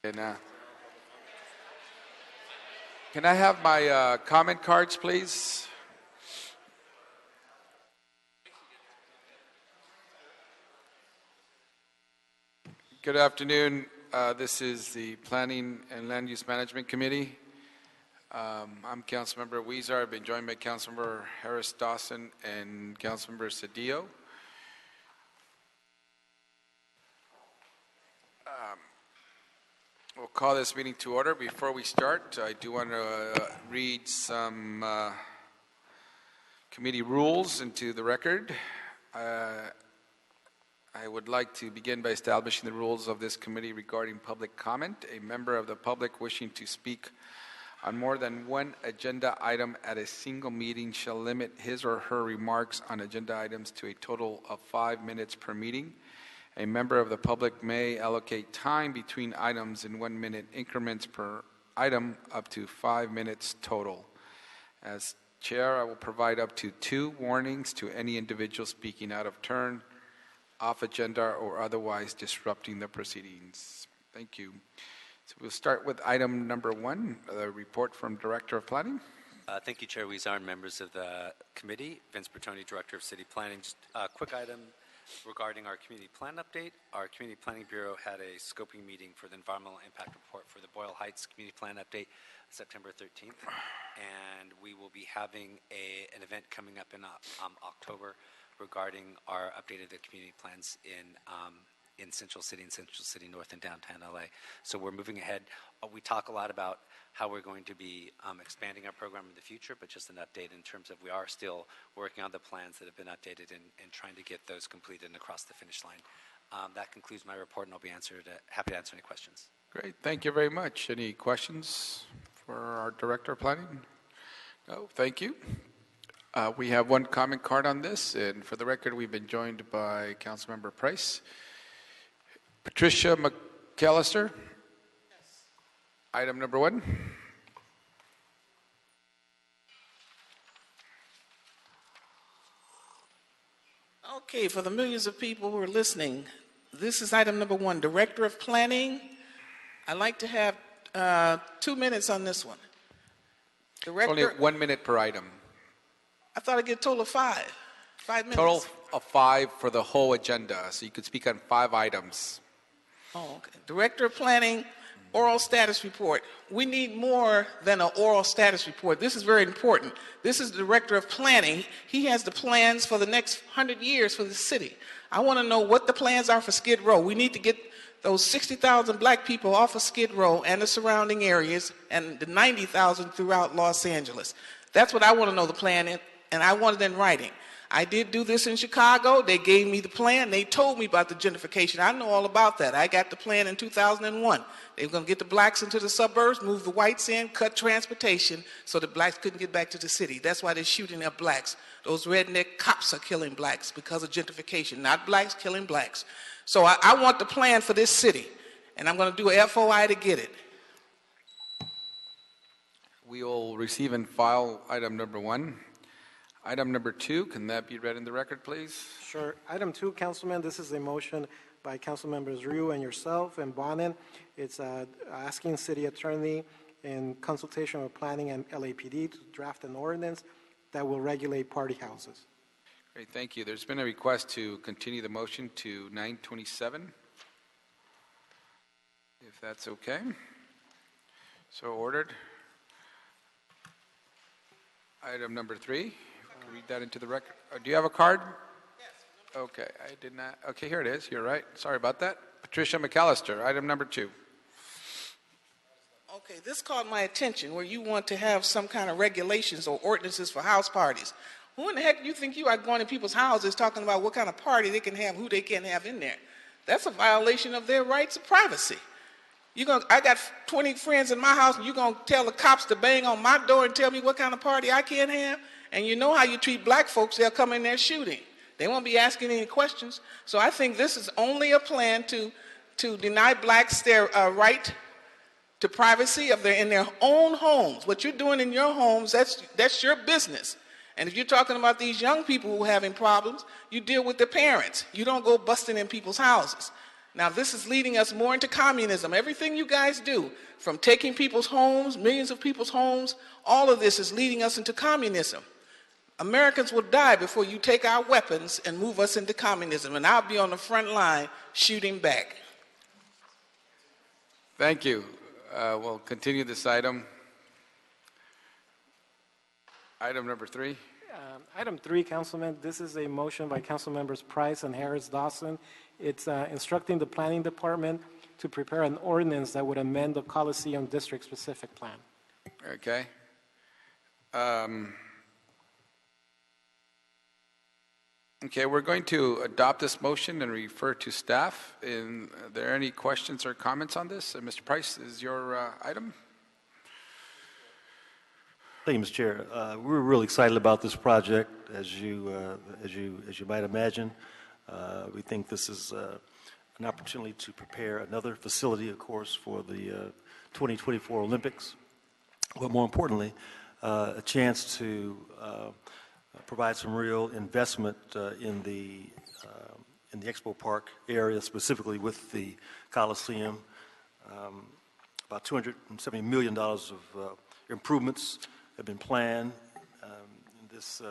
And, can I have my comment cards, please? Good afternoon. This is the Planning and Land Use Management Committee. I'm Councilmember Weezer. I've been joined by Councilmember Harris Dawson and Councilmember Cedillo. We'll call this meeting to order. Before we start, I do want to read some committee rules into the record. I would like to begin by establishing the rules of this committee regarding public comment. A member of the public wishing to speak on more than one agenda item at a single meeting shall limit his or her remarks on agenda items to a total of 5 minutes per meeting. A member of the public may allocate time between items in 1 minute increments per item up to 5 minutes total. As chair, I will provide up to 2 warnings to any individual speaking out of turn, off agenda, or otherwise disrupting the proceedings. Thank you. So we'll start with item number 1, the report from Director of Planning. Thank you, Chair Weezer, and members of the committee. Vince Bertoni, Director of City Planning. Just a quick item regarding our community plan update. Our Community Planning Bureau had a scoping meeting for the environmental impact report for the Boyle Heights Community Plan update September 13th, and we will be having an event coming up in October regarding our updated community plans in Central City North and downtown LA. So we're moving ahead. We talk a lot about how we're going to be expanding our program in the future, but just an update in terms of we are still working on the plans that have been updated and trying to get those completed and across the finish line. That concludes my report, and I'll be happy to answer any questions. Great, thank you very much. Any questions for our Director of Planning? No, thank you. We have 1 comment card on this, and for the record, we've been joined by Councilmember Price. Patricia McAllister. Yes. Item number 1. Okay, for the millions of people who are listening, this is item number 1, Director of Planning. I'd like to have 2 minutes on this one. Director, only 1 minute per item. I thought I'd get a total of 5 minutes. Total of 5 for the whole agenda, so you could speak on 5 items. Oh, okay. Director of Planning, oral status report. We need more than an oral status report. This is very important. This is the Director of Planning. He has the plans for the next 100 years for the city. I want to know what the plans are for Skid Row. We need to get those 60,000 black people off of Skid Row and the surrounding areas, and the 90,000 throughout Los Angeles. That's what I want to know the plan in, and I want it in writing. I did do this in Chicago. They gave me the plan. They told me about the gentrification. I know all about that. I got the plan in 2001. They were going to get the blacks into the suburbs, move the whites in, cut transportation so the blacks couldn't get back to the city. That's why they're shooting up blacks. Those redneck cops are killing blacks because of gentrification, not blacks killing blacks. So I want the plan for this city, and I'm going to do a FOI to get it. We will receive and file item number 1. Item number 2, can that be read in the record, please? Sure. Item 2, Councilman, this is a motion by Council Members Ryu and yourself and Bonin. It's asking City Attorney in consultation with Planning and LAPD to draft an ordinance that will regulate party houses. Great, thank you. There's been a request to continue the motion to 9/27, if that's okay. So ordered. Item number 3. Read that into the record. Do you have a card? Yes. Okay, I did not. Okay, here it is. You're right. Sorry about that. Patricia McAllister, item number 2. Okay, this caught my attention where you want to have some kind of regulations or ordinances for house parties. Who in the heck do you think you are going to people's houses talking about what kind of party they can have, who they can have in there? That's a violation of their rights of privacy. I got 20 friends in my house, and you're going to tell the cops to bang on my door and tell me what kind of party I can't have? And you know how you treat black folks, they'll come in there shooting. They won't be asking any questions. So I think this is only a plan to deny blacks their right to privacy in their own homes. What you're doing in your homes, that's your business. And if you're talking about these young people who are having problems, you deal with their parents. You don't go busting in people's houses. Now, this is leading us more into communism. Everything you guys do, from taking people's homes, millions of people's homes, all of this is leading us into communism. Americans will die before you take our weapons and move us into communism, and I'll be on the front line shooting back. Thank you. We'll continue this item. Item number 3. Item 3, Councilman, this is a motion by Council Members Price and Harris Dawson. It's instructing the Planning Department to prepare an ordinance that would amend the Coliseum District-specific plan. Okay. Okay, we're going to adopt this motion and refer to staff. Are there any questions or comments on this? Mr. Price, is your item? Thank you, Mr. Chair. We're really excited about this project, as you might imagine. We think this is an opportunity to prepare another facility, of course, for the 2024 Olympics. But more importantly, a chance to provide some real investment in the Expo Park area, specifically with the Coliseum. About $270 million of improvements have been planned. This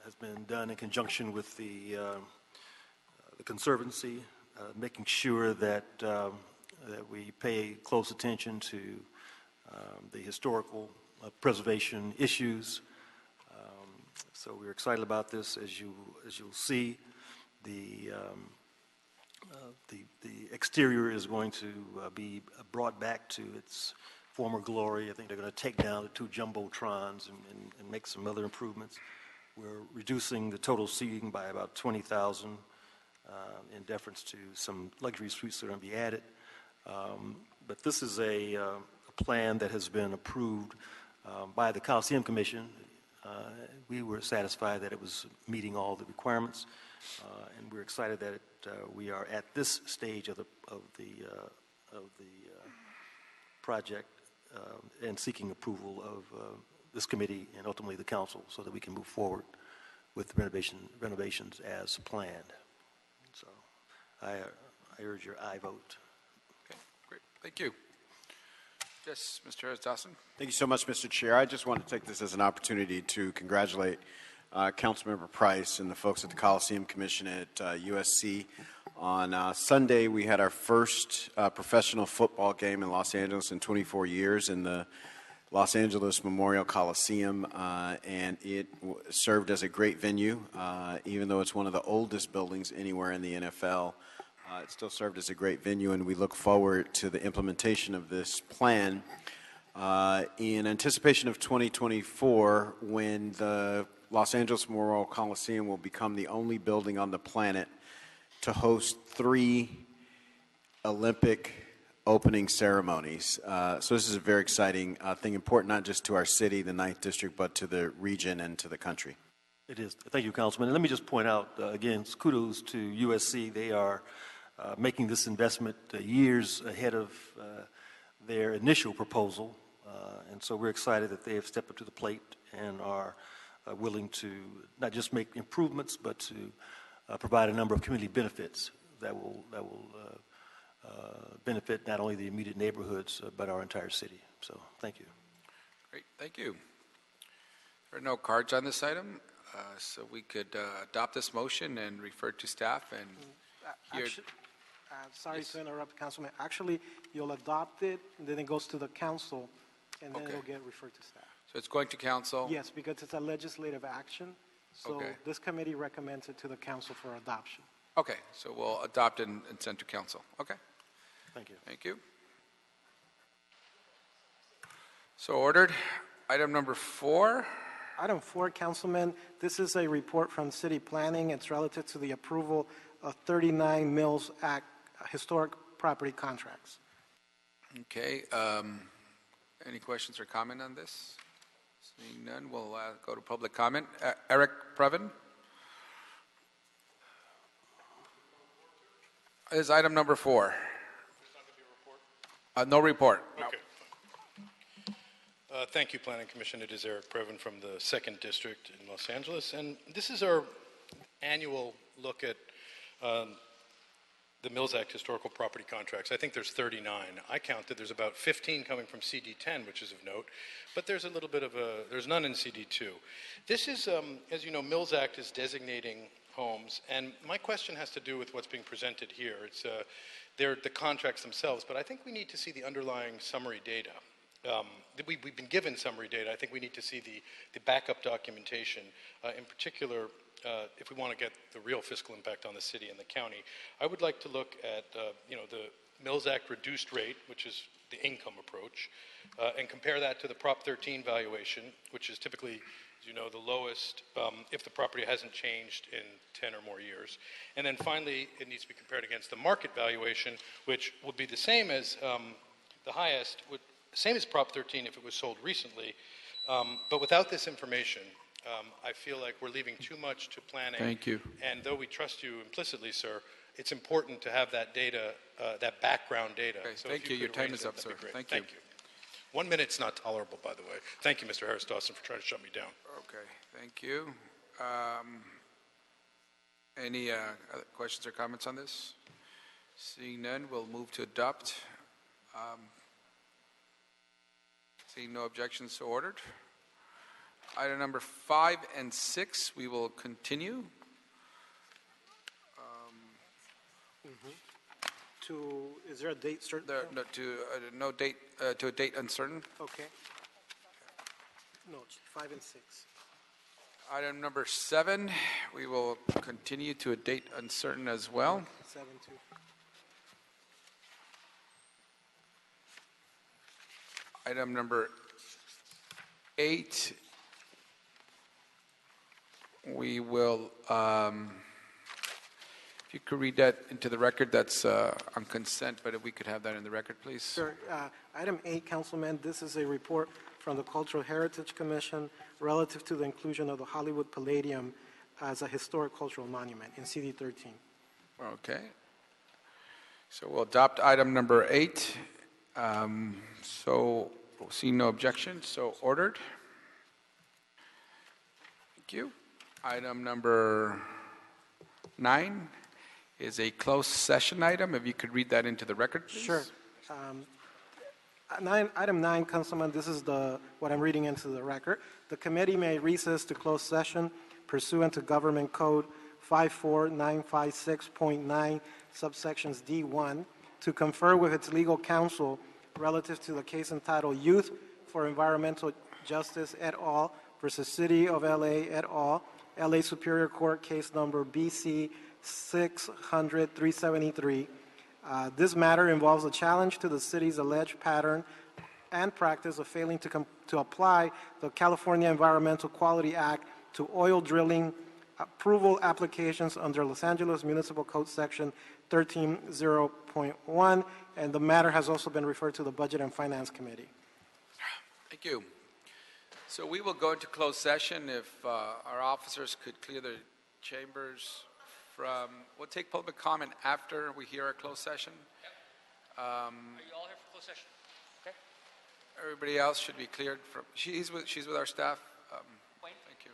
has been done in conjunction with the Conservancy, making sure that we pay close attention to the historical preservation issues. So we're excited about this. As you'll see, the exterior is going to be brought back to its former glory. I think they're going to take down the 2 jumbotrons and make some other improvements. We're reducing the total seating by about 20,000 in deference to some luxury suites that are going to be added. But this is a plan that has been approved by the Coliseum Commission. We were satisfied that it was meeting all the requirements, and we're excited that we are at this stage of the project and seeking approval of this committee and ultimately the council, so that we can move forward with renovations as planned. So I urge your aye vote. Okay, great. Thank you. Yes, Mr. Harris-Dawson. Thank you so much, Mr. Chair. I just want to take this as an opportunity to congratulate Councilmember Price and the folks at the Coliseum Commission at USC. On Sunday, we had our first professional football game in Los Angeles in 24 years in the Los Angeles Memorial Coliseum, and it served as a great venue. Even though it's one of the oldest buildings anywhere in the NFL, it still served as a great venue, and we look forward to the implementation of this plan in anticipation of 2024, when the Los Angeles Memorial Coliseum will become the only building on the planet to host 3 Olympic opening ceremonies. So this is a very exciting thing, important not just to our city, the 9th District, but to the region and to the country. It is. Thank you, Councilman. And let me just point out, again, kudos to USC. They are making this investment years ahead of their initial proposal. And so we're excited that they have stepped up to the plate and are willing to not just make improvements, but to provide a number of community benefits that will benefit not only the immediate neighborhoods, but our entire city. So thank you. Great, thank you. There are no cards on this item, so we could adopt this motion and refer to staff and hear. Sorry to interrupt, Councilman. Actually, you'll adopt it, and then it goes to the council, and then it'll get referred to staff. So it's going to council? Yes, because it's a legislative action. So this committee recommends it to the council for adoption. Okay, so we'll adopt and send to council. Okay. Thank you. Thank you. So ordered. Item number 4. Item 4, Councilman, this is a report from City Planning. It's relative to the approval of 39 Mills Act historic property contracts. Okay. Any questions or comment on this? Seeing none, we'll go to public comment. Eric Previn. Is item number 4. No report. Okay. Thank you, Planning Commission. It is Eric Previn from the 2nd District in Los Angeles, and this is our annual look at the Mills Act historical property contracts. I think there's 39. I counted there's about 15 coming from CD10, which is of note, but there's a little bit of there's none in CD2. This is, as you know, Mills Act is designating homes, and my question has to do with what's being presented here. It's they're the contracts themselves, but I think we need to see the underlying summary data. We've been given summary data. I think we need to see the backup documentation, in particular, if we want to get the real fiscal impact on the city and the county. I would like to look at, the Mills Act reduced rate, which is the income approach, and compare that to the Prop 13 valuation, which is typically, as you know, the lowest if the property hasn't changed in 10 or more years. And then finally, it needs to be compared against the market valuation, which would be the same as the highest, same as Prop 13 if it was sold recently. But without this information, I feel like we're leaving too much to planning. Thank you. And though we trust you implicitly, sir, it's important to have that data, that background data. Okay, So thank if you. Your could time arrange is that, up, that'd be sir. great. Thank you. 1 minute's not tolerable, by the way. Thank you, Mr. Harris Dawson, for trying to shut me down. Okay, thank you. Any other questions or comments on this? Seeing none, we'll move to adopt. Seeing no objections, so ordered. Item number 5 and 6, we will continue. Is there a date certain? To a date uncertain. Okay. No, it's 5 and 6. Item number 7, we will continue to a date uncertain as well. 7 too. Item number 8, we will, if you could read that into the record, that's on consent, but if we could have that in the record, please. Sure. Item 8, Councilman, this is a report from the Cultural Heritage Commission relative to the inclusion of the Hollywood Palladium as a historic cultural monument in CD 13. Okay. So we'll adopt item number 8. So we'll see no objection, so ordered. Thank you. Item number 9 is a closed session item. If you could read that into the record, please. Sure. Item 9, Councilman, this is what I'm reading into the record. The committee may recess to closed session pursuant to Government Code 54956.9, subsections D1, to confer with its legal counsel relative to the case entitled Youth for Environmental Justice et al. Versus City of LA et al., LA Superior Court case number BC 600-373. This matter involves a challenge to the city's alleged pattern and practice of failing to apply the California Environmental Quality Act to oil drilling approval applications under Los Angeles Municipal Code Section 13.0.1, and the matter has also been referred to the Budget and Finance Committee. Thank you. So we will go into closed session. If our officers could clear the chambers we'll take public comment after we hear our closed session. Are you all here for closed session? Okay. Everybody else should be cleared from, she's with our staff. Wayne? Thank you.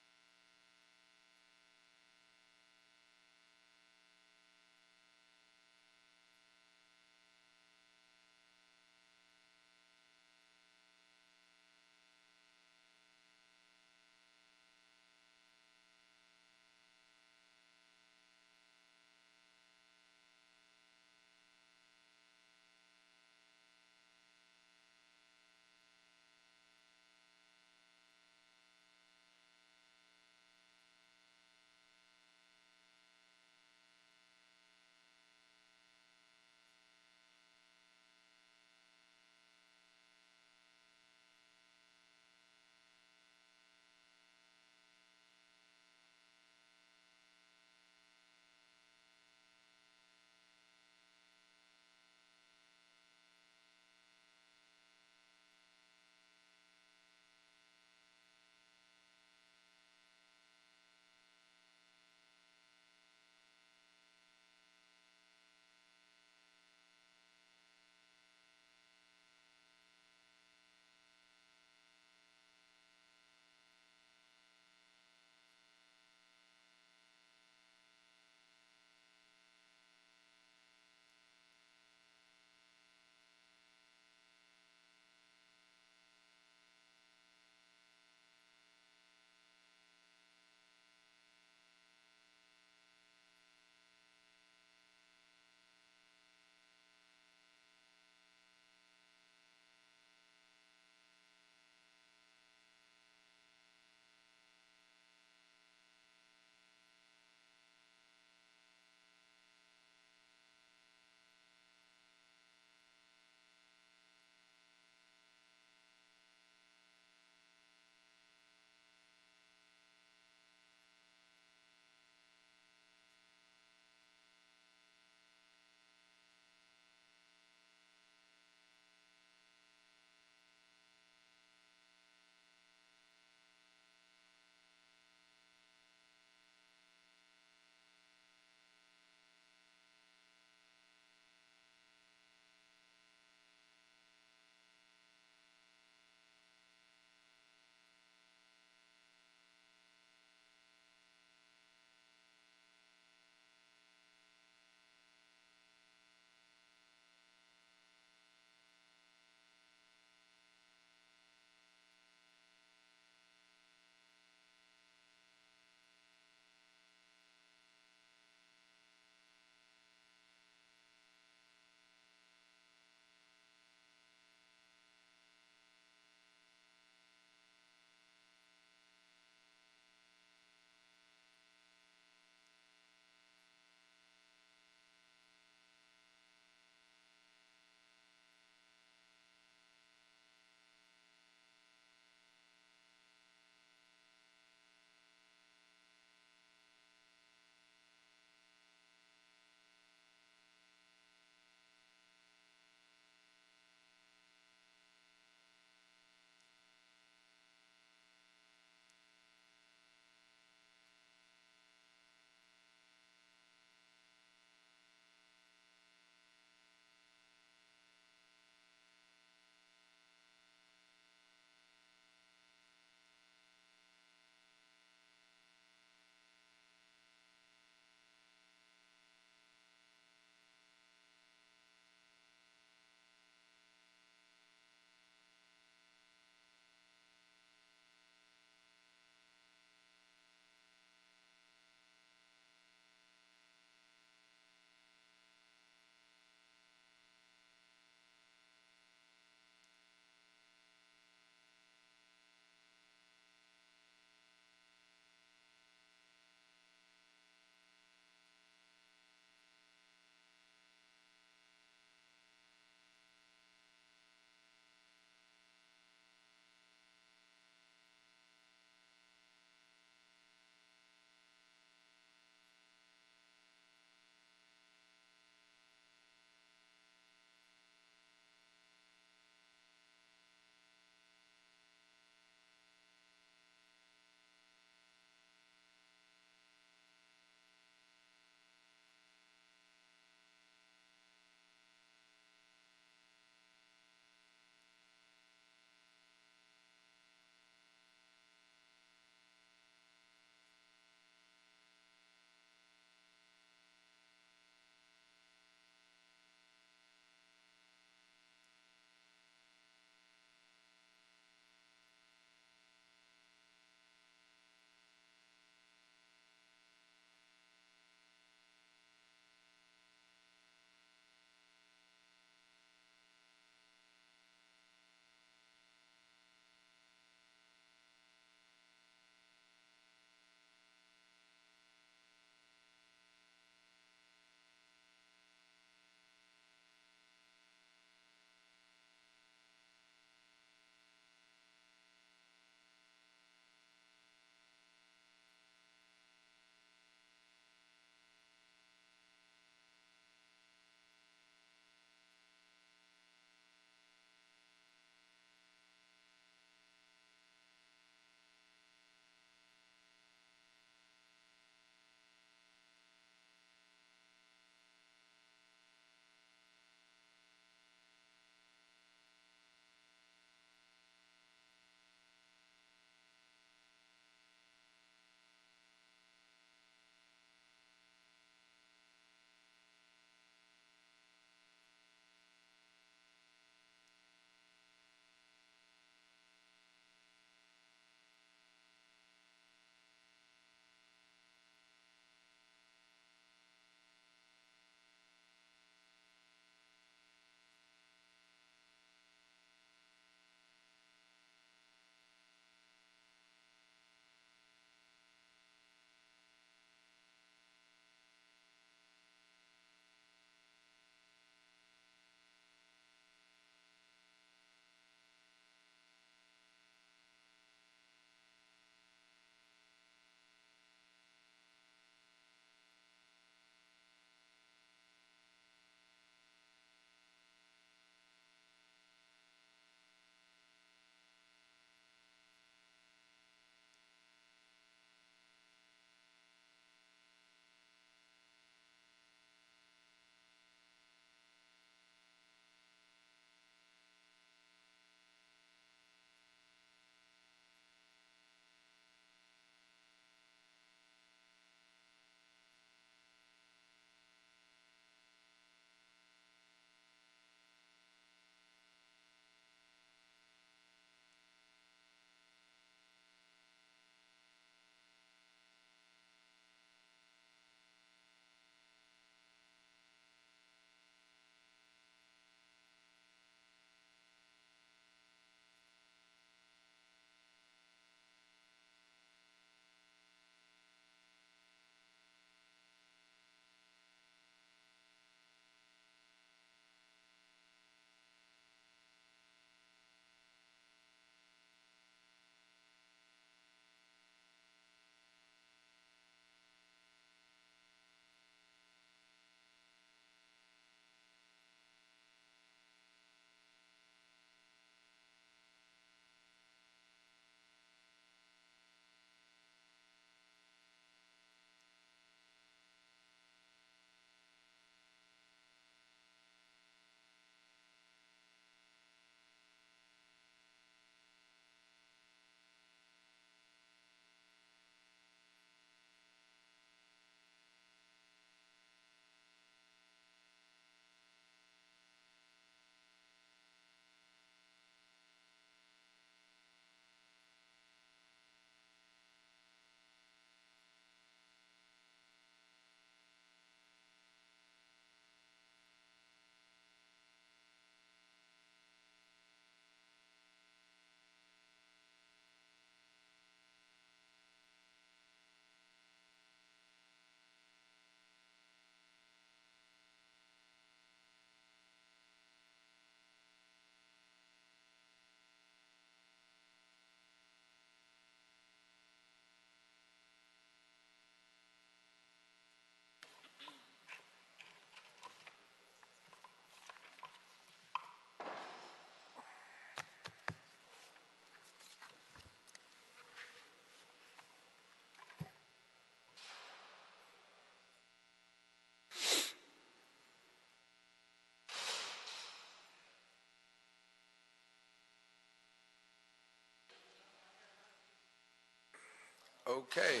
Okay.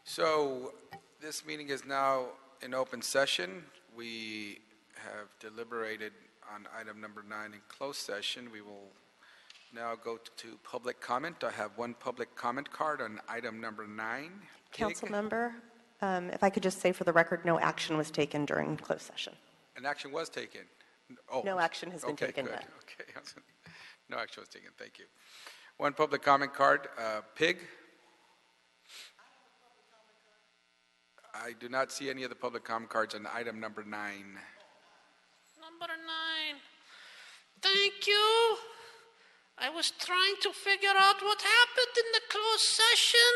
So this meeting is now in open session. We have deliberated on item number 9 in closed session. We will now go to public comment. I have one public comment card on item number 9. Council member, if I could just say for the record, no action was taken during closed session. An action was taken. Oh, No action has been taken good. yet. Okay, no action was taken. Thank you. One public comment card. Pig. I do not see any of the public comment cards on item number 9. Number 9. Thank you. I was trying to figure out what happened in the closed session.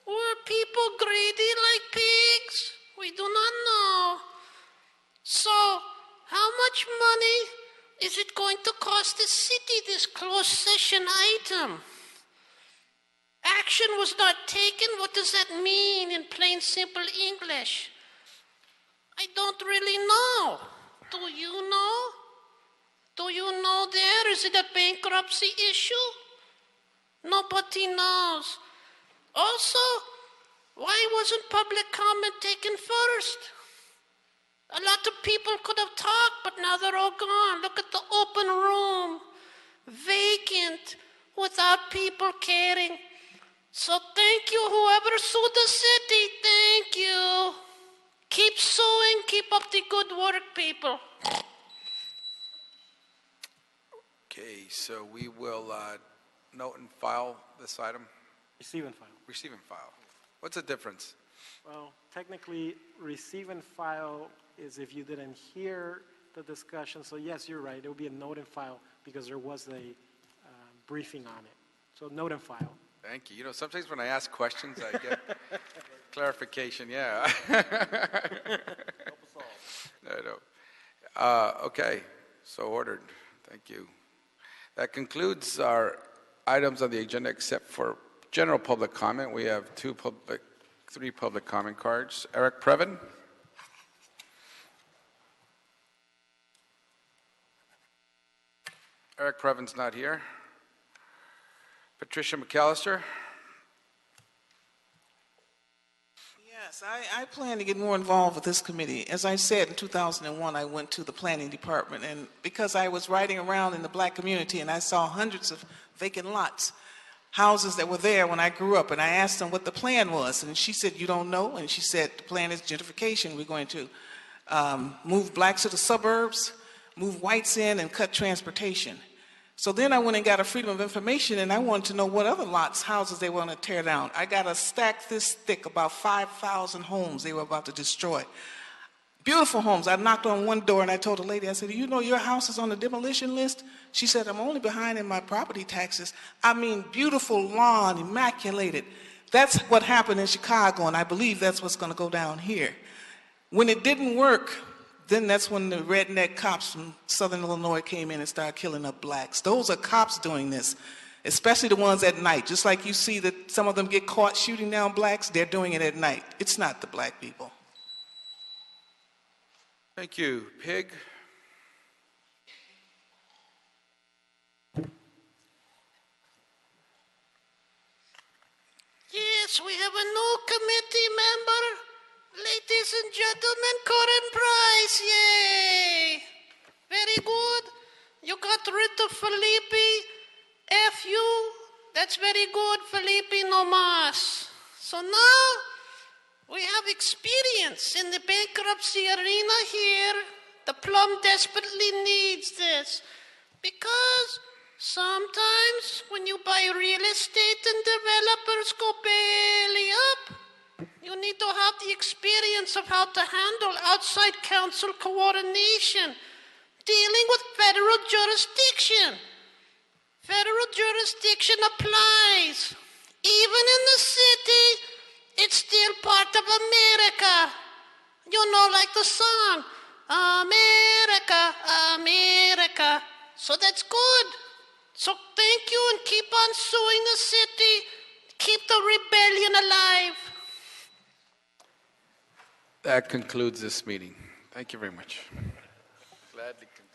Were people greedy like pigs? We do not know. So, how much money is it going to cost the city, this closed session item? Action was not taken. What does that mean in plain, simple English? I don't really know. Do you know? Do you know there? Is it a bankruptcy issue? Nobody knows. Also, why wasn't public comment taken first? A lot of people could have talked, but now they're all gone. Look at the open room, vacant, without people caring. So thank you, whoever sued the city. Thank you. Keep suing. Keep up the good work, people. Okay, so we will note and file this item. Receive and file. Receive and file. What's the difference? Well, technically, receive and file is if you didn't hear the discussion. So yes, you're right. It will be a note and file because there was a briefing on it. So note and file. Thank you. You know, sometimes when I ask questions, I get clarification. Yeah. I know. Okay, so ordered. Thank you. That concludes our items on the agenda except for general public comment. We have three public comment cards. Eric Previn. Eric Previn's not here. Patricia McAllister. Yes, I plan to get more involved with this committee. As I said, in 2001, I went to the planning department, and because I was riding around in the black community and I saw hundreds of vacant lots, houses that were there when I grew up, and I asked them what the plan was, and she said, you don't know? And she said, the plan is gentrification. We're going to move blacks to the suburbs, move whites in, and cut transportation. So then I went and got a Freedom of Information, and I wanted to know what other lots, houses they want to tear down. I got a stack this thick, about 5,000 homes they were about to destroy. Beautiful homes. I knocked on one door, and I told the lady, I said, you know your house is on the demolition list? She said, I'm only behind in my property taxes. I mean, beautiful lawn, immaculated. That's what happened in Chicago, and I believe that's what's going to go down here. When it didn't work, then that's when the redneck cops from Southern Illinois came in and started killing up blacks. Those are cops doing this, especially the ones at night. Just like you see that some of them get caught shooting down blacks, they're doing it at night. It's not the black people. Thank you. Pig. Yes, we have a new committee member. Ladies and gentlemen, Corin Price, yay! Very good. You got rid of Felipe. F you. That's very good, Felipe no mas. So now we have experience in the bankruptcy arena here. The plum desperately needs this because sometimes when you buy real estate and developers go belly up, you need to have the experience of how to handle outside council coordination, dealing with federal jurisdiction. Federal jurisdiction applies. Even in the city, it's still part of America. You know, like the song, America, America. So that's good. So thank you and keep on suing the city. Keep the rebellion alive. That concludes this meeting. Thank you very much. Gladly conclude.